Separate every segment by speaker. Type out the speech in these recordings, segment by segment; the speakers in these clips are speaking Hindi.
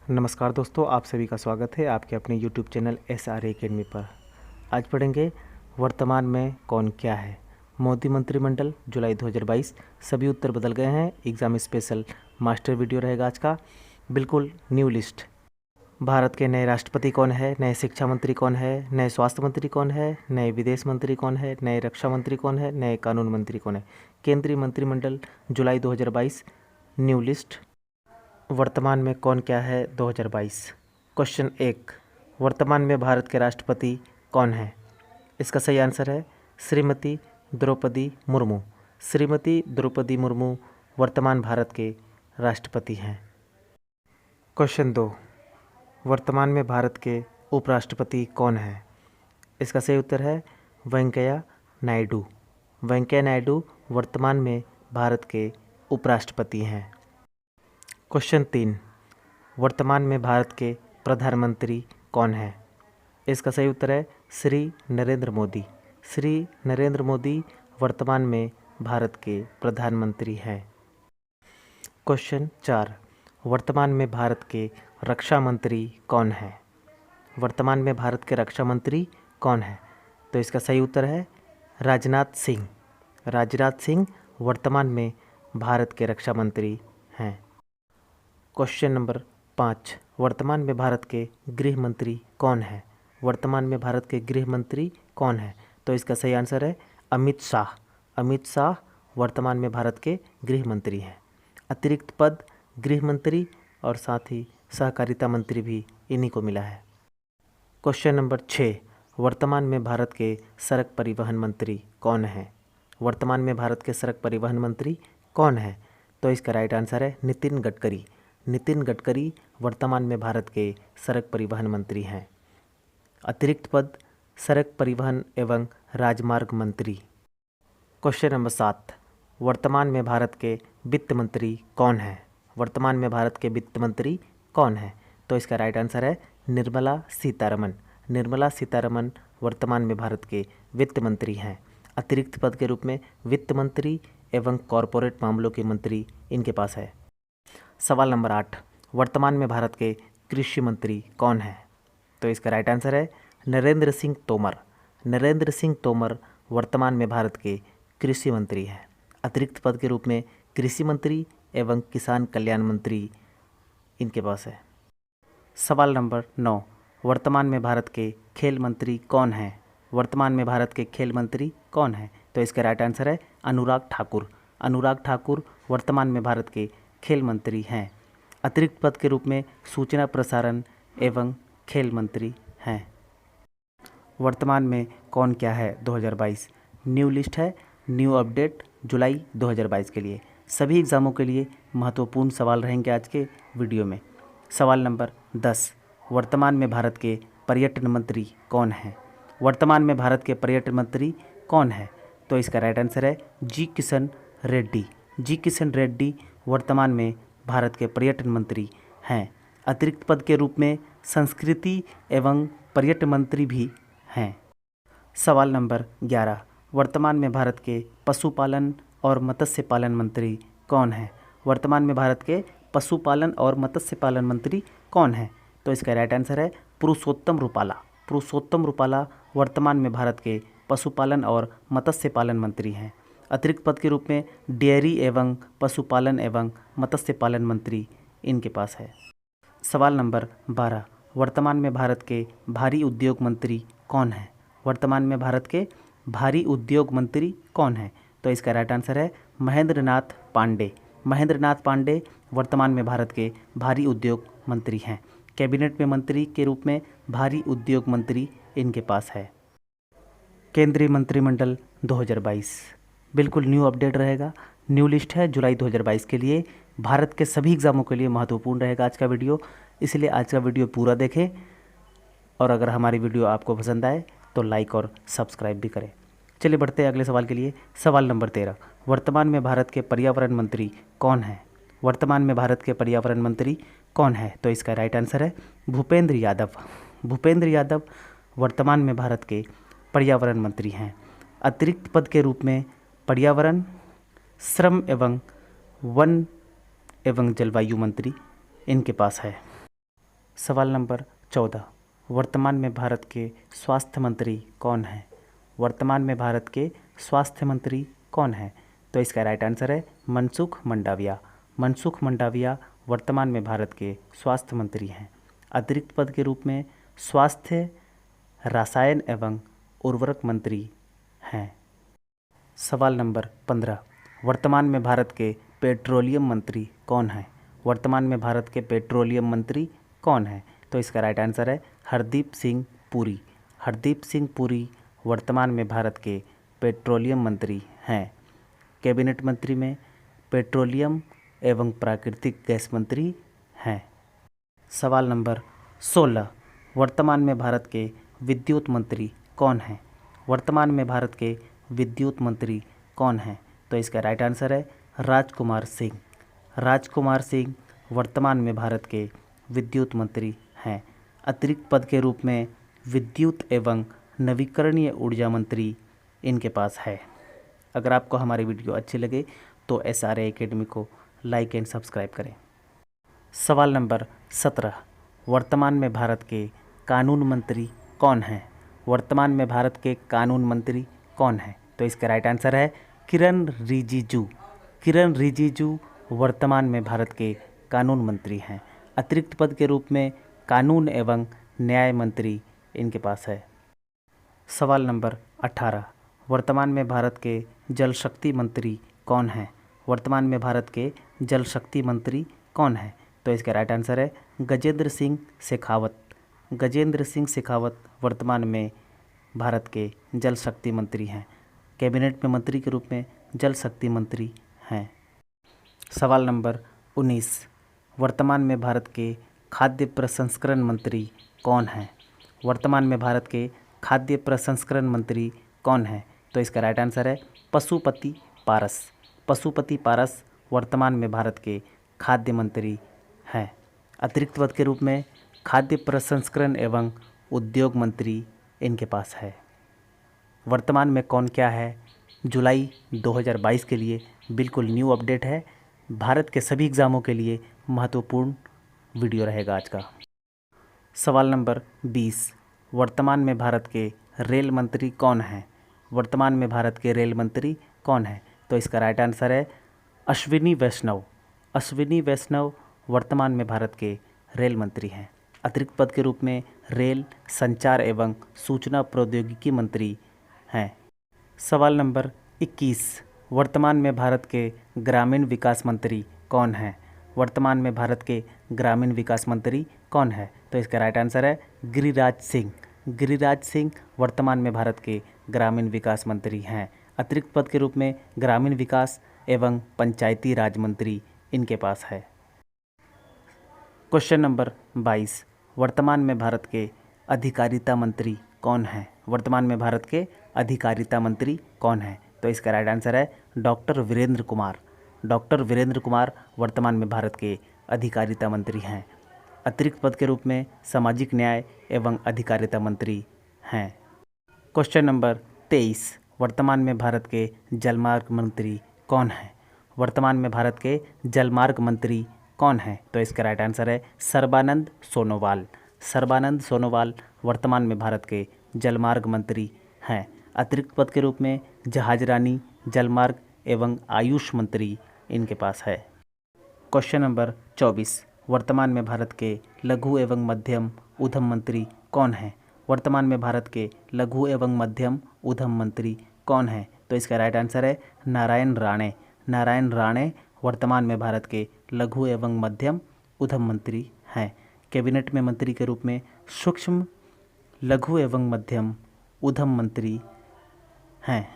Speaker 1: नमस्कार दोस्तों, आप सभी का स्वागत है आपके अपने YouTube चैनल SRA एकेडमी पर। आज पढ़ेंगे वर्तमान में कौन क्या है। मोदी मंत्रिमंडल जुलाई 2022। सभी उत्तर बदल गए हैं। एग्ज़ाम स्पेशल मास्टर वीडियो रहेगा आज का। बिल्कुल न्यू लिस्ट। भारत के नए राष्ट्रपति कौन है, नए शिक्षा मंत्री कौन है, नए स्वास्थ्य मंत्री कौन है, नए विदेश मंत्री कौन है, नए रक्षा मंत्री कौन है, नए कानून मंत्री कौन है। केंद्रीय मंत्रिमंडल जुलाई 2022 न्यू लिस्ट। वर्तमान में कौन क्या है 2022। क्वेश्चन 1, वर्तमान में भारत के राष्ट्रपति कौन है। इसका सही आंसर है श्रीमती द्रौपदी मुर्मू। श्रीमती द्रौपदी मुर्मू वर्तमान भारत के राष्ट्रपति हैं। क्वेश्चन 2, वर्तमान में भारत के उपराष्ट्रपति कौन है। इसका सही उत्तर है वेंकैया नायडू। वेंकैया नायडू वर्तमान में भारत के उपराष्ट्रपति हैं। क्वेश्चन 3, वर्तमान में भारत के प्रधानमंत्री कौन है। इसका सही उत्तर है श्री नरेंद्र मोदी। श्री नरेंद्र मोदी वर्तमान में भारत के प्रधानमंत्री हैं। क्वेश्चन 4, वर्तमान में भारत के रक्षा मंत्री कौन है। वर्तमान में भारत के रक्षा मंत्री कौन है। तो इसका सही उत्तर है राजनाथ सिंह। राजनाथ सिंह वर्तमान में भारत के रक्षा मंत्री हैं। क्वेश्चन नंबर 5, वर्तमान में भारत के गृह मंत्री कौन है। वर्तमान में भारत के गृह मंत्री कौन है। तो इसका सही आंसर है अमित शाह। अमित शाह वर्तमान में भारत के गृह मंत्री हैं। अतिरिक्त पद गृह मंत्री और साथ ही सहकारिता मंत्री भी इन्हीं को मिला है। क्वेश्चन नंबर 6, वर्तमान में भारत के सड़क परिवहन मंत्री कौन है। वर्तमान में भारत के सड़क परिवहन मंत्री कौन है। तो इसका राइट आंसर है नितिन गडकरी। नितिन गडकरी वर्तमान में भारत के सड़क परिवहन मंत्री हैं। अतिरिक्त पद सड़क परिवहन एवं राजमार्ग मंत्री। क्वेश्चन नंबर 7, वर्तमान में भारत के वित्त मंत्री कौन है। वर्तमान में भारत के वित्त मंत्री कौन है। तो इसका राइट आंसर है निर्मला सीतारमण। निर्मला सीतारमण वर्तमान में भारत के वित्त मंत्री हैं। अतिरिक्त पद के रूप में वित्त मंत्री एवं कॉरपोरेट मामलों के मंत्री इनके पास है। सवाल नंबर 8, वर्तमान में भारत के कृषि मंत्री कौन है। तो इसका राइट आंसर है नरेंद्र सिंह तोमर। नरेंद्र सिंह तोमर वर्तमान में भारत के कृषि मंत्री हैं। अतिरिक्त पद के रूप में कृषि मंत्री एवं किसान कल्याण मंत्री इनके पास है। सवाल नंबर 9, वर्तमान में भारत के खेल मंत्री कौन है। वर्तमान में भारत के खेल मंत्री कौन है। तो इसका राइट आंसर है अनुराग ठाकुर। अनुराग ठाकुर वर्तमान में भारत के खेल मंत्री हैं। अतिरिक्त पद के रूप में सूचना प्रसारण एवं खेल मंत्री हैं। वर्तमान में कौन क्या है 2022 न्यू लिस्ट है। न्यू अपडेट जुलाई 2022 के लिए सभी एग्ज़ामों के लिए महत्वपूर्ण सवाल रहेंगे आज के वीडियो में। सवाल नंबर 10, वर्तमान में भारत के पर्यटन मंत्री कौन है। वर्तमान में भारत के पर्यटन मंत्री कौन है। तो इसका राइट आंसर है जी किशन रेड्डी। जी किशन रेड्डी वर्तमान में भारत के पर्यटन मंत्री हैं। अतिरिक्त पद के रूप में संस्कृति एवं पर्यटन मंत्री भी हैं। सवाल नंबर 11, वर्तमान में भारत के पशुपालन और मत्स्य पालन मंत्री कौन है। वर्तमान में भारत के पशुपालन और मत्स्य पालन मंत्री कौन है। तो इसका राइट आंसर है पुरुषोत्तम रूपाला। पुरुषोत्तम रूपाला वर्तमान में भारत के पशुपालन और मत्स्य पालन मंत्री हैं। अतिरिक्त पद के रूप में डेयरी एवं पशुपालन एवं मत्स्य पालन मंत्री इनके पास है। सवाल नंबर 12, वर्तमान में भारत के भारी उद्योग मंत्री कौन है। वर्तमान में भारत के भारी उद्योग मंत्री कौन है। तो इसका राइट आंसर है महेंद्र नाथ पांडे। महेंद्र नाथ पांडे वर्तमान में भारत के भारी उद्योग मंत्री हैं। कैबिनेट में मंत्री के रूप में भारी उद्योग मंत्री इनके पास है। केंद्रीय मंत्रिमंडल 2022 बिल्कुल न्यू अपडेट रहेगा। न्यू लिस्ट है जुलाई 2022 के लिए। भारत के सभी एग्ज़ामों के लिए महत्वपूर्ण रहेगा आज का वीडियो, इसलिए आज का वीडियो पूरा देखें और अगर हमारी वीडियो आपको पसंद आए तो लाइक और सब्सक्राइब भी करें। चलिए बढ़ते हैं अगले सवाल के लिए। सवाल नंबर 13, वर्तमान में भारत के पर्यावरण मंत्री कौन है। वर्तमान में भारत के पर्यावरण मंत्री कौन है। तो इसका राइट आंसर है भूपेंद्र यादव। भूपेंद्र यादव वर्तमान में भारत के पर्यावरण मंत्री हैं। अतिरिक्त पद के रूप में पर्यावरण, श्रम एवं वन एवं जलवायु मंत्री इनके पास है। सवाल नंबर 14, वर्तमान में भारत के स्वास्थ्य मंत्री कौन हैं? वर्तमान में भारत के स्वास्थ्य मंत्री कौन हैं? तो इसका राइट आंसर है मनसुख मंडाविया। मनसुख मंडाविया वर्तमान में भारत के स्वास्थ्य मंत्री हैं। अतिरिक्त पद के रूप में स्वास्थ्य, रसायन एवं उर्वरक मंत्री हैं। सवाल नंबर 15, वर्तमान में भारत के पेट्रोलियम मंत्री कौन हैं? वर्तमान में भारत के पेट्रोलियम मंत्री कौन हैं? तो इसका राइट आंसर है हरदीप सिंह पुरी। हरदीप सिंह पुरी वर्तमान में भारत के पेट्रोलियम मंत्री हैं। कैबिनेट मंत्री में पेट्रोलियम एवं प्राकृतिक गैस मंत्री हैं। सवाल नंबर 16, वर्तमान में भारत के विद्युत मंत्री कौन हैं? वर्तमान में भारत के विद्युत मंत्री कौन हैं? तो इसका राइट आंसर है राजकुमार सिंह। राजकुमार सिंह वर्तमान में भारत के विद्युत मंत्री हैं। अतिरिक्त पद के रूप में विद्युत एवं नवीकरणीय ऊर्जा मंत्री इनके पास है। अगर आपको हमारी वीडियो अच्छी लगे तो SRA एकेडमी को लाइक एंड सब्सक्राइब करें। सवाल नंबर 17, वर्तमान में भारत के कानून मंत्री कौन हैं? वर्तमान में भारत के कानून मंत्री कौन हैं? तो इसका राइट आंसर है किरण रिजिजू। किरण रिजिजू वर्तमान में भारत के कानून मंत्री हैं। अतिरिक्त पद के रूप में कानून एवं न्याय मंत्री इनके पास है। सवाल नंबर 18, वर्तमान में भारत के जल शक्ति मंत्री कौन हैं? वर्तमान में भारत के जल शक्ति मंत्री कौन हैं? तो इसका राइट आंसर है गजेंद्र सिंह शेखावत। गजेंद्र सिंह शेखावत वर्तमान में भारत के जल शक्ति मंत्री हैं। कैबिनेट में मंत्री के रूप में जल शक्ति मंत्री हैं। सवाल नंबर 19, वर्तमान में भारत के खाद्य प्रसंस्करण मंत्री कौन हैं? वर्तमान में भारत के खाद्य प्रसंस्करण मंत्री कौन हैं? तो इसका राइट आंसर है पशुपति पारस। पशुपति पारस वर्तमान में भारत के खाद्य मंत्री हैं। अतिरिक्त पद के रूप में खाद्य प्रसंस्करण एवं उद्योग मंत्री इनके पास है। वर्तमान में कौन क्या है, जुलाई 2022 के लिए बिल्कुल न्यू अपडेट है। भारत के सभी एग्ज़ामों के लिए महत्वपूर्ण वीडियो रहेगा आज का। सवाल नंबर 20, वर्तमान में भारत के रेल मंत्री कौन हैं? वर्तमान में भारत के रेल मंत्री कौन हैं? तो इसका राइट आंसर है अश्विनी वैष्णव। अश्विनी वैष्णव वर्तमान में भारत के रेल मंत्री हैं। अतिरिक्त पद के रूप में रेल, संचार एवं सूचना प्रौद्योगिकी मंत्री हैं। सवाल नंबर 21, वर्तमान में भारत के ग्रामीण विकास मंत्री कौन हैं? वर्तमान में भारत के ग्रामीण विकास मंत्री कौन है? तो इसका राइट आंसर है गिरिराज सिंह। गिरिराज सिंह वर्तमान में भारत के ग्रामीण विकास मंत्री हैं। अतिरिक्त पद के रूप में ग्रामीण विकास एवं पंचायती राज मंत्री इनके पास है। क्वेश्चन नंबर 22, वर्तमान में भारत के अधिकारिता मंत्री कौन हैं? वर्तमान में भारत के अधिकारिता मंत्री कौन हैं? तो इसका राइट आंसर है डॉक्टर वीरेंद्र कुमार। डॉक्टर वीरेंद्र कुमार वर्तमान में भारत के अधिकारिता मंत्री हैं। अतिरिक्त पद के रूप में सामाजिक न्याय एवं अधिकारिता मंत्री हैं। क्वेश्चन नंबर 23, वर्तमान में भारत के जलमार्ग मंत्री कौन हैं? वर्तमान में भारत के जलमार्ग मंत्री कौन हैं? तो इसका राइट आंसर है सर्बानंद सोनोवाल। सर्बानंद सोनोवाल वर्तमान में भारत के जलमार्ग मंत्री हैं। अतिरिक्त पद के रूप में जहाजरानी, जलमार्ग एवं आयुष मंत्री इनके पास है। क्वेश्चन नंबर 24, वर्तमान में भारत के लघु एवं मध्यम उद्यम मंत्री कौन हैं? वर्तमान में भारत के लघु एवं मध्यम उद्यम मंत्री कौन हैं? तो इसका राइट आंसर है नारायण राणे। नारायण राणे वर्तमान में भारत के लघु एवं मध्यम उद्यम मंत्री हैं। कैबिनेट में मंत्री के रूप में सूक्ष्म लघु एवं मध्यम उद्यम मंत्री हैं।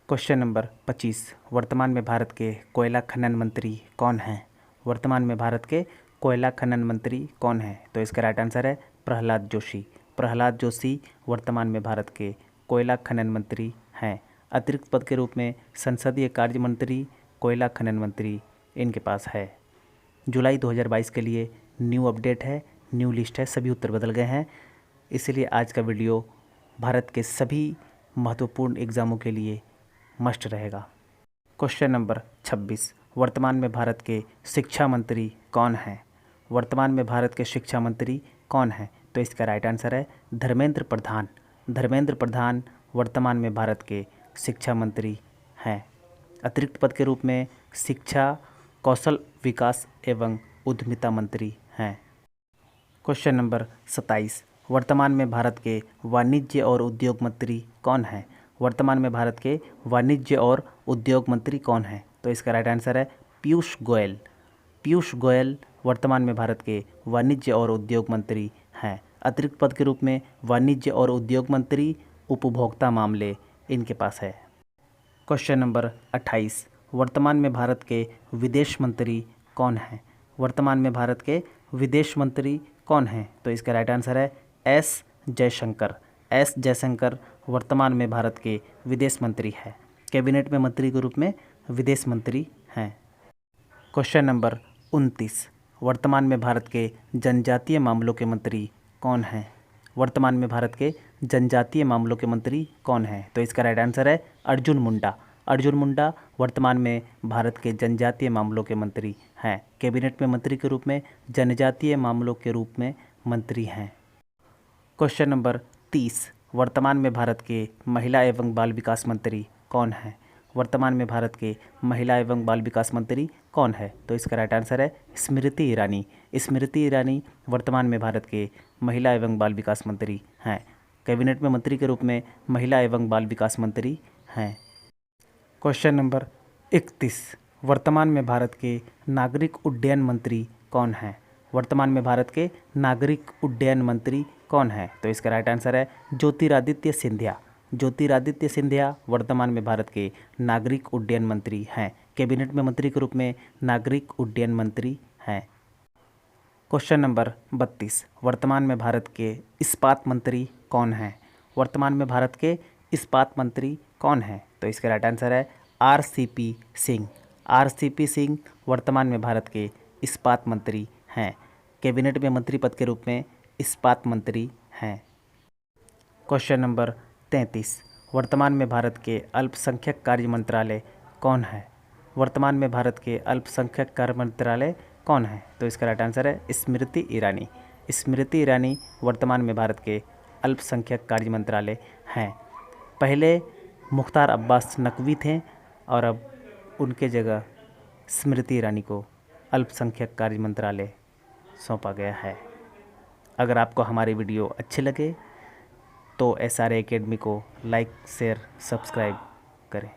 Speaker 1: क्वेश्चन नंबर 25, वर्तमान में भारत के कोयला खनन मंत्री कौन हैं? वर्तमान में भारत के कोयला खनन मंत्री कौन हैं? तो इसका राइट आंसर है प्रहलाद जोशी। प्रहलाद जोशी वर्तमान में भारत के कोयला खनन मंत्री हैं। अतिरिक्त पद के रूप में संसदीय कार्य मंत्री, कोयला खनन मंत्री इनके पास है। जुलाई 2022 के लिए न्यू अपडेट है, न्यू लिस्ट है, सभी उत्तर बदल गए हैं। इसलिए आज का वीडियो भारत के सभी महत्वपूर्ण एग्ज़ामों के लिए मस्ट रहेगा। क्वेश्चन नंबर 26, वर्तमान में भारत के शिक्षा मंत्री कौन हैं? वर्तमान में भारत के शिक्षा मंत्री कौन है? तो इसका राइट आंसर है धर्मेंद्र प्रधान। धर्मेंद्र प्रधान वर्तमान में भारत के शिक्षा मंत्री हैं। अतिरिक्त पद के रूप में शिक्षा, कौशल विकास एवं उद्यमिता मंत्री हैं। क्वेश्चन नंबर 27, वर्तमान में भारत के वाणिज्य और उद्योग मंत्री कौन हैं? वर्तमान में भारत के वाणिज्य और उद्योग मंत्री कौन हैं? तो इसका राइट आंसर है पीयूष गोयल। पीयूष गोयल वर्तमान में भारत के वाणिज्य और उद्योग मंत्री हैं। अतिरिक्त पद के रूप में वाणिज्य और उद्योग मंत्री, उपभोक्ता मामले इनके पास है। क्वेश्चन नंबर 28, वर्तमान में भारत के विदेश मंत्री कौन हैं? वर्तमान में भारत के विदेश मंत्री कौन हैं? तो इसका राइट आंसर है एस जयशंकर। एस जयशंकर वर्तमान में भारत के विदेश मंत्री हैं। कैबिनेट में मंत्री के रूप में विदेश मंत्री हैं। क्वेश्चन नंबर 29, वर्तमान में भारत के जनजातीय मामलों के मंत्री कौन हैं? वर्तमान में भारत के जनजातीय मामलों के मंत्री कौन हैं? तो इसका राइट आंसर है अर्जुन मुंडा। अर्जुन मुंडा वर्तमान में भारत के जनजातीय मामलों के मंत्री हैं। कैबिनेट में मंत्री के रूप में जनजातीय मामलों के रूप में मंत्री हैं। क्वेश्चन नंबर 30, वर्तमान में भारत के महिला एवं बाल विकास मंत्री कौन हैं? वर्तमान में भारत के महिला एवं बाल विकास मंत्री कौन है? तो इसका राइट आंसर है स्मृति ईरानी। स्मृति ईरानी वर्तमान में भारत के महिला एवं बाल विकास मंत्री हैं। कैबिनेट में मंत्री के रूप में महिला एवं बाल विकास मंत्री हैं। क्वेश्चन नंबर 31, वर्तमान में भारत के नागरिक उड्डयन मंत्री कौन हैं? वर्तमान में भारत के नागरिक उड्डयन मंत्री कौन है? तो इसका राइट आंसर है ज्योतिरादित्य सिंधिया। ज्योतिरादित्य सिंधिया वर्तमान में भारत के नागरिक उड्डयन मंत्री हैं। कैबिनेट में मंत्री के रूप में नागरिक उड्डयन मंत्री हैं। क्वेश्चन नंबर 32, वर्तमान में भारत के इस्पात मंत्री कौन हैं? वर्तमान में भारत के इस्पात मंत्री कौन हैं? तो इसका राइट आंसर है आरसीपी सिंह। आरसीपी सिंह वर्तमान में भारत के इस्पात मंत्री हैं। कैबिनेट में मंत्री पद के रूप में इस्पात मंत्री हैं। क्वेश्चन नंबर 33, वर्तमान में भारत के अल्पसंख्यक कार्य मंत्रालय कौन है? वर्तमान में भारत के अल्पसंख्यक कार्य मंत्रालय कौन है? तो इसका राइट आंसर है स्मृति ईरानी। स्मृति ईरानी वर्तमान में भारत के अल्पसंख्यक कार्य मंत्रालय हैं। पहले मुख्तार अब्बास नकवी थे और अब उनके जगह स्मृति ईरानी को अल्पसंख्यक कार्य मंत्रालय सौंपा गया है। अगर आपको हमारी वीडियो अच्छी लगे तो SRA एकेडमी को लाइक, शेयर, सब्सक्राइब करें।